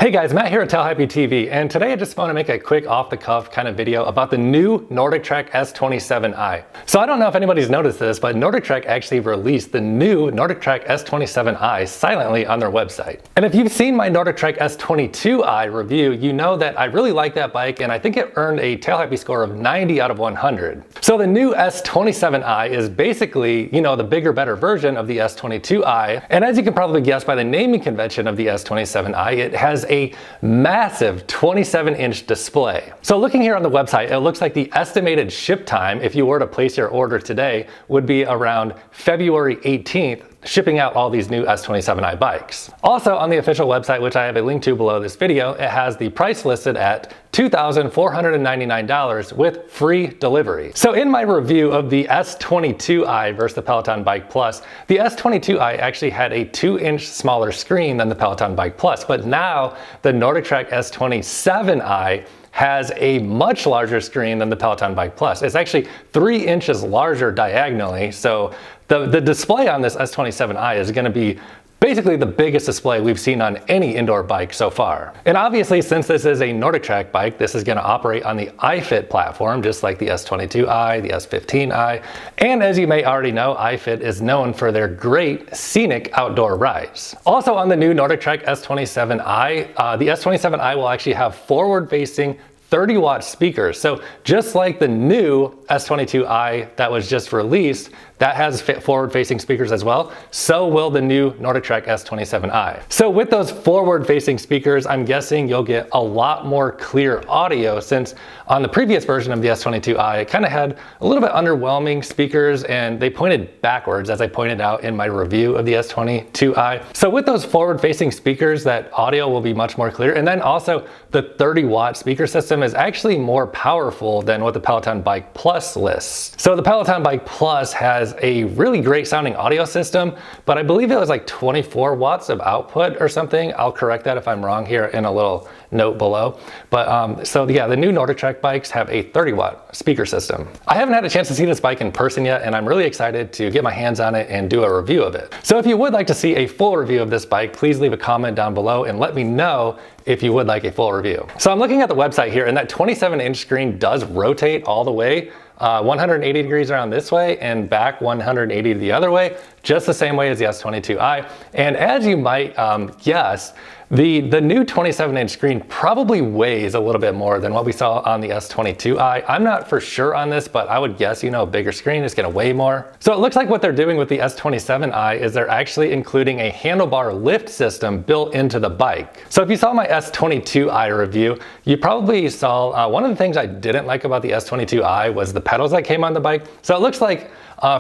Hey guys, Matt here at Tailhappy TV, and today I just want to make a quick off-the-cuff kind of video about the new NordicTrack S27i. So I don't know if anybody's noticed this, but NordicTrack actually released the new NordicTrack S27i silently on their website. And if you've seen my NordicTrack S22i review, you know that I really like that bike, and I think it earned a Tailhappy score of 90 out of 100. So the new S27i is basically, the bigger, better version of the S22i, and as you can probably guess by the naming convention of the S27i, it has a massive 27-inch display. So looking here on the website, it looks like the estimated ship time, if you were to place your order today, would be around February 18th, shipping out all these new S27i bikes. Also on the official website, which I have a link to below this video, it has the price listed at $2,499 with free delivery. So in my review of the S22i versus the Peloton Bike Plus, the S22i actually had a 2-inch smaller screen than the Peloton Bike Plus, but now the NordicTrack S27i has a much larger screen than the Peloton Bike Plus. It's actually 3 inches larger diagonally, so the display on this S27i is gonna be basically the biggest display we've seen on any indoor bike so far. And obviously, since this is a NordicTrack bike, this is gonna operate on the iFit platform, just like the S22i, the S15i. And as you may already know, iFit is known for their great scenic outdoor rides. Also on the new NordicTrack S27i, the S27i will actually have forward-facing 30-watt speakers. So just like the new S22i that was just released, that has forward-facing speakers as well, so will the new NordicTrack S27i. So with those forward-facing speakers, I'm guessing you'll get a lot more clear audio, since on the previous version of the S22i, it kind of had a little bit underwhelming speakers and they pointed backwards, as I pointed out in my review of the S22i. So with those forward-facing speakers, that audio will be much more clear. And then also the 30-watt speaker system is actually more powerful than what the Peloton Bike Plus lists. So the Peloton Bike Plus has a really great sounding audio system, but I believe it was like 24 watts of output or something. I'll correct that if I'm wrong here in a little note below. But so yeah, the new NordicTrack bikes have a 30-watt speaker system. I haven't had a chance to see this bike in person yet, and I'm really excited to get my hands on it and do a review of it. So if you would like to see a full review of this bike, please leave a comment down below and let me know if you would like a full review. So I'm looking at the website here, and that 27-inch screen does rotate all the way 180 degrees around this way and back 180 the other way, just the same way as the S22i. And as you might guess, the new 27-inch screen probably weighs a little bit more than what we saw on the S22i. I'm not for sure on this, but I would guess, a bigger screen is gonna weigh more. So it looks like what they're doing with the S27i is they're actually including a handlebar lift system built into the bike. So if you saw my S22i review, you probably saw one of the things I didn't like about the S22i was the pedals that came on the bike. So it looks like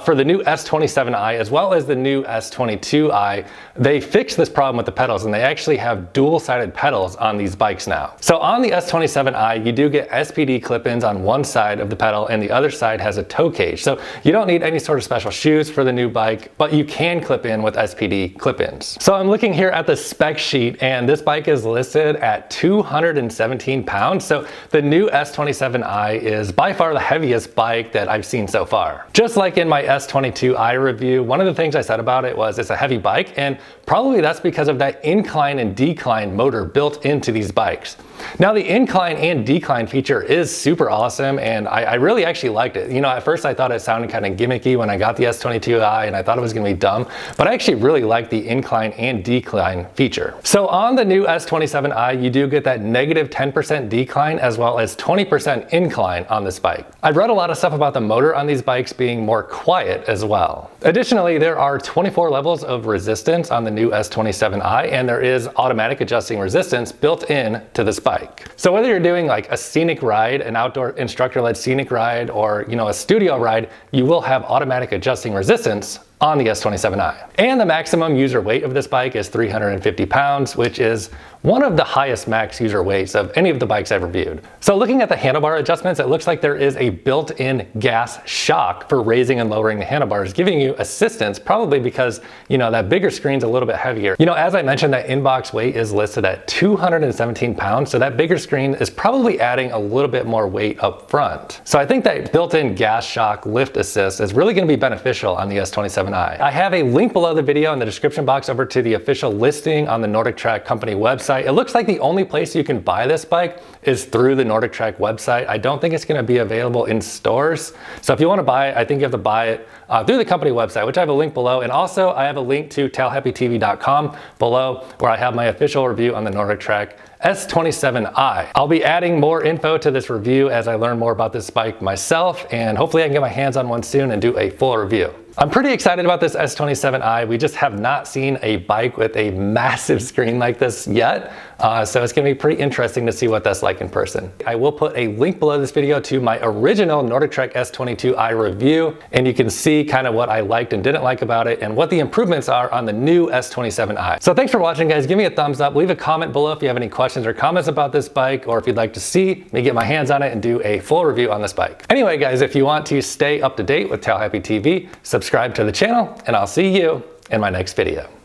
for the new S27i as well as the new S22i, they fixed this problem with the pedals, and they actually have dual-sided pedals on these bikes now. So on the S27i, you do get SPD clip-ins on one side of the pedal, and the other side has a toe cage. So you don't need any sort of special shoes for the new bike, but you can clip in with SPD clip-ins. So I'm looking here at the spec sheet, and this bike is listed at 217 pounds. So the new S27i is by far the heaviest bike that I've seen so far. Just like in my S22i review, one of the things I said about it was it's a heavy bike, and probably that's because of that incline and decline motor built into these bikes. Now the incline and decline feature is super awesome, and I really actually liked it. At first I thought it sounded kind of gimmicky when I got the S22i, and I thought it was gonna be dumb, but I actually really like the incline and decline feature. So on the new S27i, you do get that negative 10% decline as well as 20% incline on this bike. I've read a lot of stuff about the motor on these bikes being more quiet as well. Additionally, there are 24 levels of resistance on the new S27i, and there is automatic adjusting resistance built in to this bike. So whether you're doing like a scenic ride, an outdoor instructor-led scenic ride, or a studio ride, you will have automatic adjusting resistance on the S27i. And the maximum user weight of this bike is 350 pounds, which is one of the highest max user weights of any of the bikes I've reviewed. So looking at the handlebar adjustments, it looks like there is a built-in gas shock for raising and lowering the handlebars, giving you assistance, probably because, that bigger screen's a little bit heavier. As I mentioned, that inbox weight is listed at 217 pounds, so that bigger screen is probably adding a little bit more weight up front. So I think that built-in gas shock lift assist is really gonna be beneficial on the S27 S27i. I have a link below the video in the description box over to the official listing on the NordicTrack company website. It looks like the only place you can buy this bike is through the NordicTrack website. I don't think it's going to be available in stores. So if you want to buy it, I think you have to buy it through the company website, which I have a link below. And also I have a link to tailhappytv.com below where I have my official review on the NordicTrack S27i. I'll be adding more info to this review as I learn more about this bike myself, and hopefully I can get my hands on one soon and do a full review. I'm pretty excited about this S27i. We just have not seen a bike with a massive screen like this yet. So it's gonna be pretty interesting to see what that's like in person. I will put a link below this video to my original NordicTrack S22i review, and you can see kind of what I liked and didn't like about it and what the improvements are on the new S27i. So thanks for watching, guys. Give me a thumbs up, leave a comment below if you have any questions or comments about this bike, or if you'd like to see me get my hands on it and do a full review on this bike. Anyway, guys, if you want to stay up to date with Tail Happy TV, subscribe to the channel, and I'll see you in my next video.